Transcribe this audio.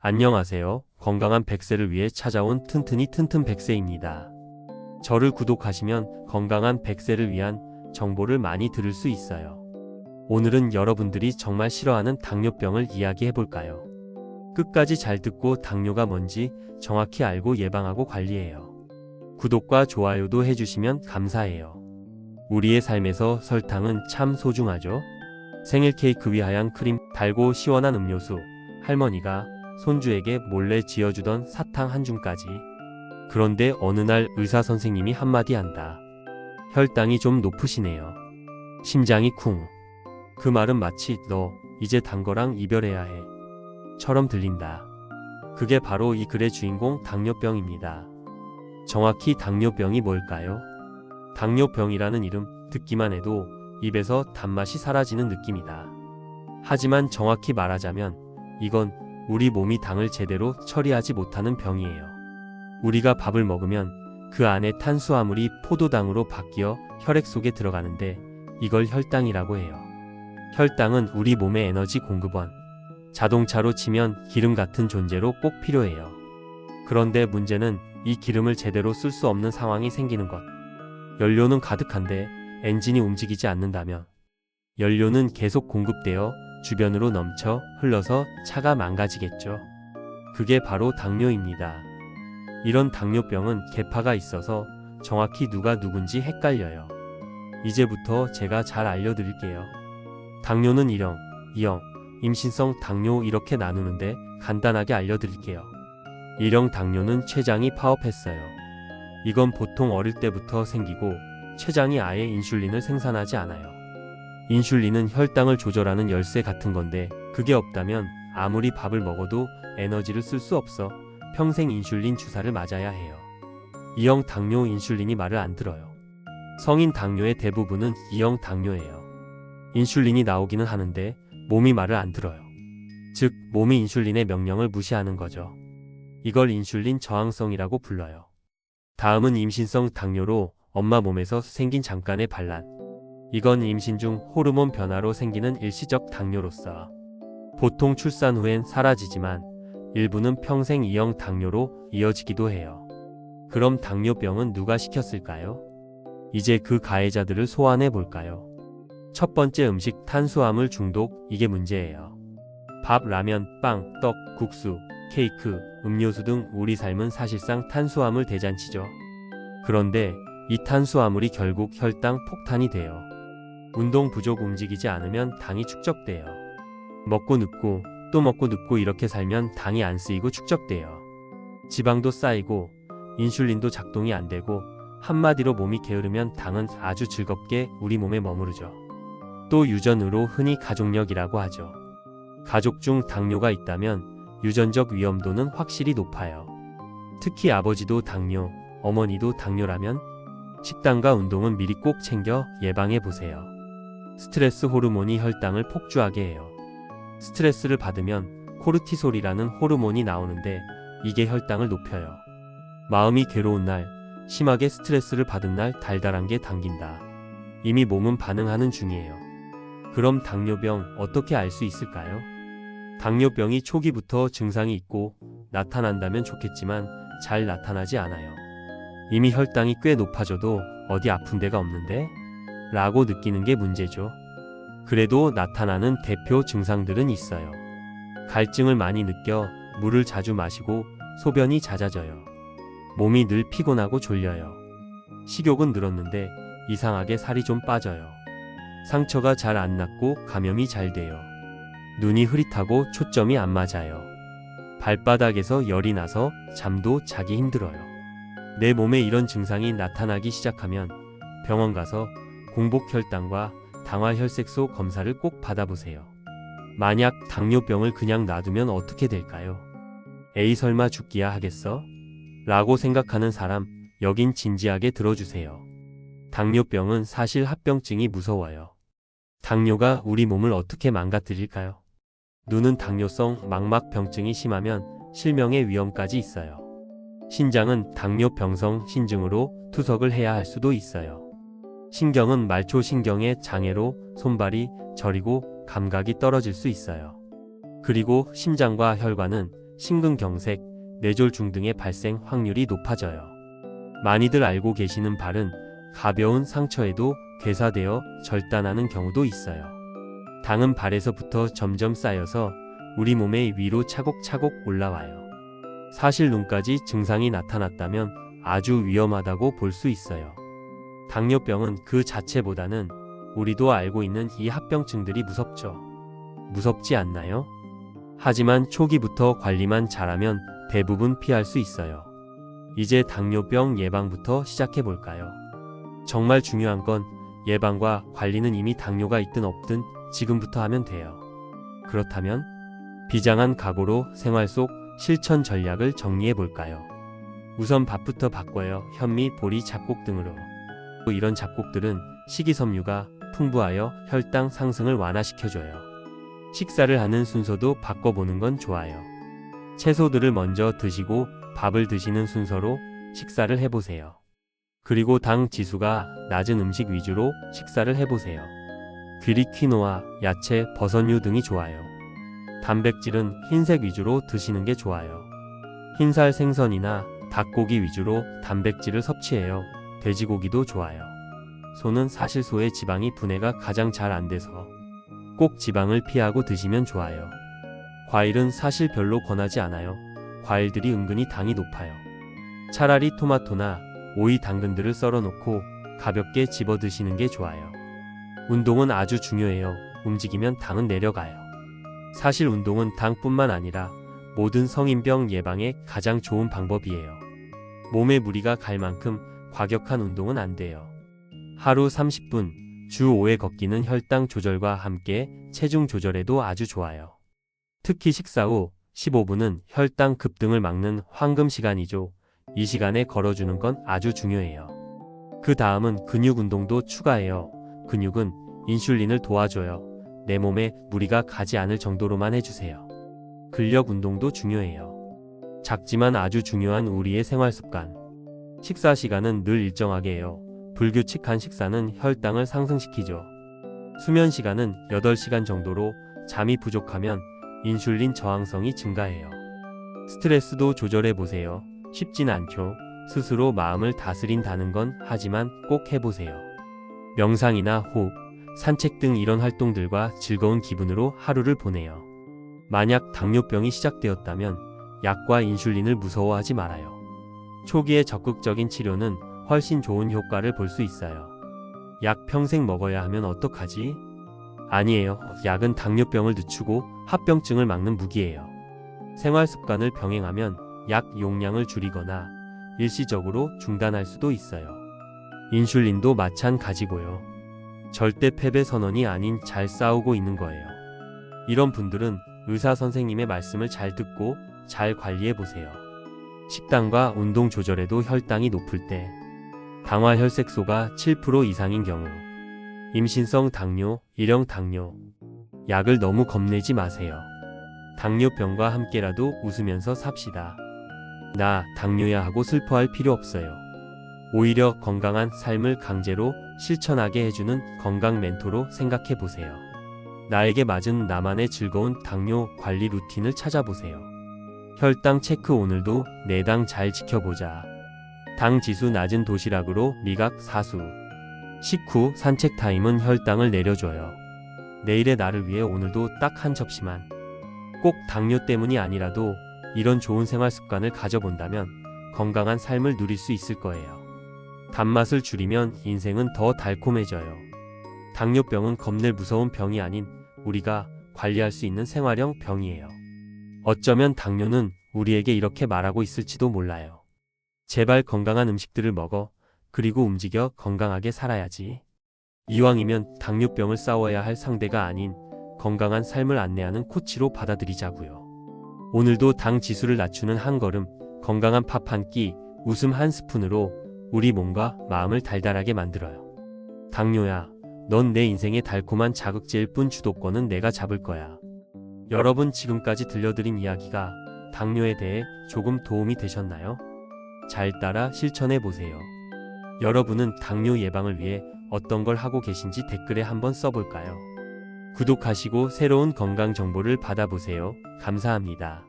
안녕하세요. 건강한 100세를 위해 찾아온 튼튼이 튼튼 100세입니다. 저를 구독하시면 건강한 100세를 위한 정보를 많이 들을 수 있어요. 오늘은 여러분들이 정말 싫어하는 당뇨병을 이야기해 볼까요? 끝까지 잘 듣고 당뇨가 뭔지 정확히 알고 예방하고 관리해요. 구독과 좋아요도 해주시면 감사해요. 우리의 삶에서 설탕은 참 소중하죠? 생일 케이크 위 하얀 크림, 달고 시원한 음료수, 할머니가 손주에게 몰래 지어주던 사탕 한 줌까지. 그런데 어느 날 의사 선생님이 한마디 한다. 혈당이 좀 높으시네요. 심장이 쿵. 그 말은 마치 너 이제 단 거랑 이별해야 해 처럼 들린다. 그게 바로 이 글의 주인공 당뇨병입니다. 정확히 당뇨병이 뭘까요? 당뇨병이라는 이름 듣기만 해도 입에서 단맛이 사라지는 느낌이다. 하지만 정확히 말하자면 이건 우리 몸이 당을 제대로 처리하지 못하는 병이에요. 우리가 밥을 먹으면 그 안에 탄수화물이 포도당으로 바뀌어 혈액 속에 들어가는데 이걸 혈당이라고 해요. 혈당은 우리 몸의 에너지 공급원, 자동차로 치면 기름 같은 존재로 꼭 필요해요. 그런데 문제는 이 기름을 제대로 쓸 수 없는 상황이 생기는 것. 연료는 가득한데 엔진이 움직이지 않는다면 연료는 계속 공급되어 주변으로 넘쳐 흘러서 차가 망가지겠죠. 그게 바로 당뇨입니다. 이런 당뇨병은 계파가 있어서 정확히 누가 누군지 헷갈려요. 이제부터 제가 잘 알려드릴게요. 당뇨는 1형, 2형, 임신성 당뇨 이렇게 나누는데 간단하게 알려드릴게요. 1형 당뇨는 췌장이 파업했어요. 이건 보통 어릴 때부터 생기고 췌장이 아예 인슐린을 생산하지 않아요. 인슐린은 혈당을 조절하는 열쇠 같은 건데 그게 없다면 아무리 밥을 먹어도 에너지를 쓸 수 없어 평생 인슐린 주사를 맞아야 해요. 2형 당뇨 인슐린이 말을 안 들어요. 성인 당뇨의 대부분은 2형 당뇨예요. 인슐린이 나오기는 하는데 몸이 말을 안 들어요. 즉 몸이 인슐린의 명령을 무시하는 거죠. 이걸 인슐린 저항성이라고 불러요. 다음은 임신성 당뇨로 엄마 몸에서 생긴 잠깐의 반란. 이건 임신 중 호르몬 변화로 생기는 일시적 당뇨로서 보통 출산 후엔 사라지지만 일부는 평생 2형 당뇨로 이어지기도 해요. 그럼 당뇨병은 누가 시켰을까요? 이제 그 가해자들을 소환해 볼까요? 첫 번째 음식 탄수화물 중독, 이게 문제예요. 밥, 라면, 빵, 떡, 국수, 케이크, 음료수 등 우리 삶은 사실상 탄수화물 대잔치죠. 그런데 이 탄수화물이 결국 혈당 폭탄이 돼요. 운동 부족, 움직이지 않으면 당이 축적돼요. 먹고 눕고 또 먹고 눕고 이렇게 살면 당이 안 쓰이고 축적돼요. 지방도 쌓이고 인슐린도 작동이 안 되고 한마디로 몸이 게으르면 당은 아주 즐겁게 우리 몸에 머무르죠. 또 유전으로 흔히 가족력이라고 하죠. 가족 중 당뇨가 있다면 유전적 위험도는 확실히 높아요. 특히 아버지도 당뇨, 어머니도 당뇨라면 식단과 운동은 미리 꼭 챙겨 예방해 보세요. 스트레스 호르몬이 혈당을 폭주하게 해요. 스트레스를 받으면 코르티솔이라는 호르몬이 나오는데 이게 혈당을 높여요. 마음이 괴로운 날, 심하게 스트레스를 받은 날 달달한 게 당긴다. 이미 몸은 반응하는 중이에요. 그럼 당뇨병 어떻게 알 수 있을까요? 당뇨병이 초기부터 증상이 있고 나타난다면 좋겠지만 잘 나타나지 않아요. 이미 혈당이 꽤 높아져도 어디 아픈 데가 없는데? 라고 느끼는 게 문제죠. 그래도 나타나는 대표 증상들은 있어요. 갈증을 많이 느껴 물을 자주 마시고 소변이 잦아져요. 몸이 늘 피곤하고 졸려요. 식욕은 늘었는데 이상하게 살이 좀 빠져요. 상처가 잘 안 낫고 감염이 잘 돼요. 눈이 흐릿하고 초점이 안 맞아요. 발바닥에서 열이 나서 잠도 자기 힘들어요. 내 몸에 이런 증상이 나타나기 시작하면 병원 가서 공복 혈당과 당화 혈색소 검사를 꼭 받아보세요. 만약 당뇨병을 그냥 놔두면 어떻게 될까요? 에이 설마 죽기야 하겠어? 라고 생각하는 사람, 여긴 진지하게 들어주세요. 당뇨병은 사실 합병증이 무서워요. 당뇨가 우리 몸을 어떻게 망가뜨릴까요? 눈은 당뇨성 망막병증이 심하면 실명의 위험까지 있어요. 신장은 당뇨병성 신증으로 투석을 해야 할 수도 있어요. 신경은 말초신경의 장애로 손발이 저리고 감각이 떨어질 수 있어요. 그리고 심장과 혈관은 심근경색, 뇌졸중 등의 발생 확률이 높아져요. 많이들 알고 계시는 발은 가벼운 상처에도 괴사되어 절단하는 경우도 있어요. 당은 발에서부터 점점 쌓여서 우리 몸의 위로 차곡차곡 올라와요. 사실 눈까지 증상이 나타났다면 아주 위험하다고 볼 수 있어요. 당뇨병은 그 자체보다는 우리도 알고 있는 이 합병증들이 무섭죠. 무섭지 않나요? 하지만 초기부터 관리만 잘하면 대부분 피할 수 있어요. 이제 당뇨병 예방부터 시작해 볼까요? 정말 중요한 건 예방과 관리는 이미 당뇨가 있든 없든 지금부터 하면 돼요. 그렇다면 비장한 각오로 생활 속 실천 전략을 정리해 볼까요? 우선 밥부터 바꿔요. 현미, 보리, 잡곡 등으로. 이런 잡곡들은 식이섬유가 풍부하여 혈당 상승을 완화시켜줘요. 식사를 하는 순서도 바꿔보는 건 좋아요. 채소들을 먼저 드시고 밥을 드시는 순서로 식사를 해보세요. 그리고 당 지수가 낮은 음식 위주로 식사를 해보세요. 귀리, 퀴노아, 야채, 버섯류 등이 좋아요. 단백질은 흰색 위주로 드시는 게 좋아요. 흰살 생선이나 닭고기 위주로 단백질을 섭취해요. 돼지고기도 좋아요. 소는 사실 소의 지방이 분해가 가장 잘 안 돼서 꼭 지방을 피하고 드시면 좋아요. 과일은 사실 별로 권하지 않아요. 과일들이 은근히 당이 높아요. 차라리 토마토나 오이, 당근들을 썰어 놓고 가볍게 집어 드시는 게 좋아요. 운동은 아주 중요해요. 움직이면 당은 내려가요. 사실 운동은 당뿐만 아니라 모든 성인병 예방에 가장 좋은 방법이에요. 몸에 무리가 갈 만큼 과격한 운동은 안 돼요. 하루 30분, 주 5회 걷기는 혈당 조절과 함께 체중 조절에도 아주 좋아요. 특히 식사 후 15분은 혈당 급등을 막는 황금 시간이죠. 이 시간에 걸어주는 건 아주 중요해요. 그 다음은 근육 운동도 추가해요. 근육은 인슐린을 도와줘요. 내 몸에 무리가 가지 않을 정도로만 해주세요. 근력 운동도 중요해요. 작지만 아주 중요한 우리의 생활 습관. 식사 시간은 늘 일정하게 해요. 불규칙한 식사는 혈당을 상승시키죠. 수면 시간은 8시간 정도로 잠이 부족하면 인슐린 저항성이 증가해요. 스트레스도 조절해 보세요. 쉽진 않죠. 스스로 마음을 다스린다는 건 하지만 꼭 해보세요. 명상이나 호흡, 산책 등 이런 활동들과 즐거운 기분으로 하루를 보내요. 만약 당뇨병이 시작되었다면 약과 인슐린을 무서워하지 말아요. 초기에 적극적인 치료는 훨씬 좋은 효과를 볼 수 있어요. 약 평생 먹어야 하면 어떡하지? 아니에요. 약은 당뇨병을 늦추고 합병증을 막는 무기예요. 생활 습관을 병행하면 약 용량을 줄이거나 일시적으로 중단할 수도 있어요. 인슐린도 마찬가지고요. 절대 패배 선언이 아닌 잘 싸우고 있는 거예요. 이런 분들은 의사 선생님의 말씀을 잘 듣고 잘 관리해 보세요. 식단과 운동 조절에도 혈당이 높을 때, 당화 혈색소가 7% 이상인 경우, 임신성 당뇨, 일형 당뇨, 약을 너무 겁내지 마세요. 당뇨병과 함께라도 웃으면서 삽시다. 나 당뇨야 하고 슬퍼할 필요 없어요. 오히려 건강한 삶을 강제로 실천하게 해주는 건강 멘토로 생각해 보세요. 나에게 맞은 나만의 즐거운 당뇨 관리 루틴을 찾아보세요. 혈당 체크 오늘도 내 당 잘 지켜보자. 당 지수 낮은 도시락으로 미각 사수. 식후 산책 타임은 혈당을 내려줘요. 내일의 나를 위해 오늘도 딱 한 접시만. 꼭 당뇨 때문이 아니라도 이런 좋은 생활 습관을 가져본다면 건강한 삶을 누릴 수 있을 거예요. 단맛을 줄이면 인생은 더 달콤해져요. 당뇨병은 겁낼 무서운 병이 아닌 우리가 관리할 수 있는 생활형 병이에요. 어쩌면 당뇨는 우리에게 이렇게 말하고 있을지도 몰라요. 제발 건강한 음식들을 먹어. 그리고 움직여 건강하게 살아야지. 이왕이면 당뇨병을 싸워야 할 상대가 아닌 건강한 삶을 안내하는 코치로 받아들이자고요. 오늘도 당 지수를 낮추는 한 걸음, 건강한 밥 한 끼, 웃음 한 스푼으로 우리 몸과 마음을 달달하게 만들어요. 당뇨야, 넌 내 인생의 달콤한 자극제일 뿐 주도권은 내가 잡을 거야. 여러분, 지금까지 들려드린 이야기가 당뇨에 대해 조금 도움이 되셨나요? 잘 따라 실천해 보세요. 여러분은 당뇨 예방을 위해 어떤 걸 하고 계신지 댓글에 한번 써볼까요? 구독하시고 새로운 건강 정보를 받아보세요. 감사합니다.